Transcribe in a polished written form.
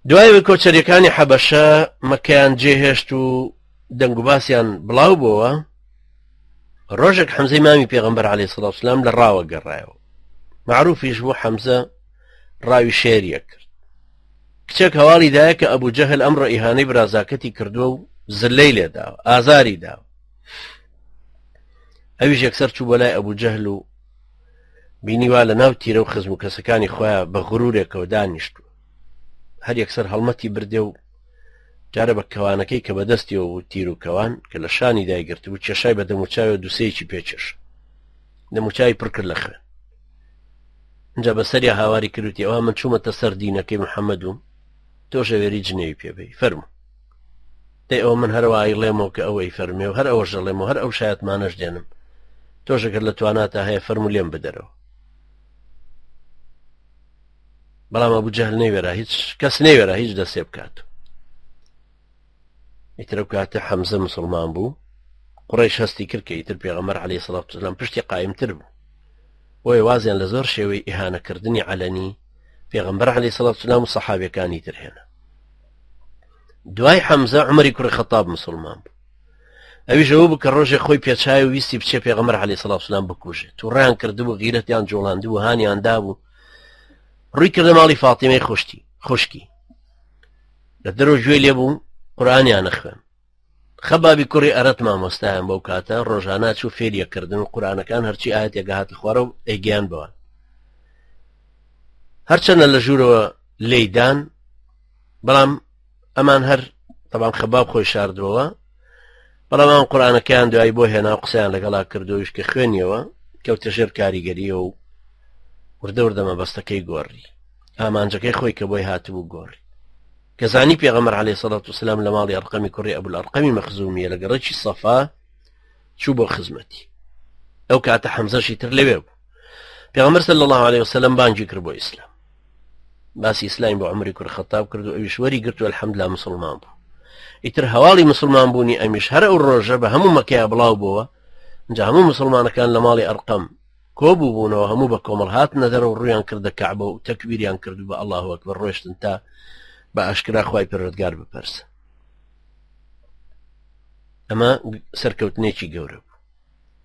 دوای کۆچەریەکانی حەبەشە مەکەیان جێهێشت و دەنگ و باسییان بڵاو بووە. ڕۆژێک حەمزەی مامی پێغەمبەر عەلەیهی سەڵات وسەلام لە ڕاوە گەڕایەوە. معروفیش بوو حەمزە ڕاوی شێریە کرد. کچێک هەواڵی دایە کە ئەبوو جەهل ئەمڕۆ ئیهانەی برازاکەتی کردووە و زلەی لێداوە، ئازاری داوە. ئەویش یەکسەر چوو بۆ لای ئەبوو جەهل و بینی وا لە ناو تیرە و خزم و کەسەکانی خۆیان بە غرورێکەوە دانیشتووە. هەر یەکسەر هەڵمەتی بردێ و جارە بە کەوانەکەی کە بەدەستیەوە و تیر و کەوان کە لە شانی دایگرت بوو کێشای بە دەموچاوی دووسەیەکی پێچێش دەموچاوی پڕ کرد لە خوێن. اینجا بەسەریا هاواری کردوتی ئەوە من چوومەتە سەر دینەکەی محەممەد و تۆ ژەوێری جنێوی پێبەی فەرموو. دەی ئەوە من هەروە ئایڵێمەوە کە ئەوەی فەرمێ و هەر ئەوە ژەڵێمەوە هەر ئەو شایەتمانەش دێنم تۆشەکرد لە تواناتە هەیە فەرموو لێم بدەرەوە. بەڵام ئەبوو جەهل نەیوێرا هیچ کەس نەیوێرا هیچ دەستێ بکات. ئیتر ئەو کاتە حەمزە مسڵمان بوو. قوڕیش هەستی کرد کە ئیتر پێغەمبەر عەلەیهی سەڵات وسەلام پشتی قایمتر بوو. بۆیە وازیان لە زۆر شێوەی ئیهانەکردنی عەلەنی پێغەمبەر عەلەیهی سەڵات وسەلام و سەحابەکانی تر هێنا. دوای حەمزە عومەری کوڕی خەتاب مسڵمان بوو. ئەویش ئەوە بوو کە ڕۆژێک خۆی پێچای و ویستی بچێ پێغەمبەر عەلەیهی سەڵات وسەلام بکوژێت. تووڕەیان کردبوو غیرەتیان جوڵاندبوو هانیان دابوو. ڕووی کردە ماڵی فاتیمەی خوشکی لە دەرەوە گوێی لێبوو قورئانیان نەخوێن. خەبابی کوڕی ئەرەت مامۆستایان بەو کاتە ڕۆژانە چوو فێریەکردن و قورئانەکان هەرچی ئاەتێک هاتە خوارە و ئەیگەیان بەوە. هەرچەندە لە ژوورەوە لێیدان بەڵام ئەمان هەر تەبان خەباب خۆی شاردووەوە بەڵام ئەم قورئانەکەیان دوای بۆ هێنا و قسەیان لەگەڵا کردوویش کە خوێنیەوە کەوتە ژێر کاریگەریە و وردە وردە مەبەستەکەی گۆڕی ئامانجەکەی خۆی کە بۆی هاتبوو گۆڕی. کە زانی پێغەمبەر عەلەیهی سەڵات وسەلام لە ماڵی ئەرقەمی کوڕی ئەبول ئەرقەمی مەخزومیە لە گەڕەکی سەفا چوو بۆ خزمەتی. ئەو کاتە حەمزەشی تر لەوێ بوو. پێغەمبەر صلی الله عەلەیهی وسەلەم بانگی کرد بۆ ئیسلام. باسی ئیسلامی بۆ عومەری کوڕی خەتاب کرد و ئەویش وەری گرت و ئەلحەمدولیلا مسڵمان بوو. ئیتر هەواڵی مسڵمان بوونی ئەمیش هەر ئەو ڕۆژە بە هەموو مەکەیە بڵاو بووە. اینجا هەموو مسڵمانەکان لە ماڵی ئەرقەم کۆبوو بوونەوە هەموو بە کۆمەڵ هاتنە دەرەوە و ڕوویان کردە کەعبە و تەکبیریان کرد و بە ئەڵڵاهو ئەکبەر ڕۆیشتن تا بە ئاشکرا خوای پەروەردگار بپەرسە. ئەمە سەرکەوتنێکی گەورە.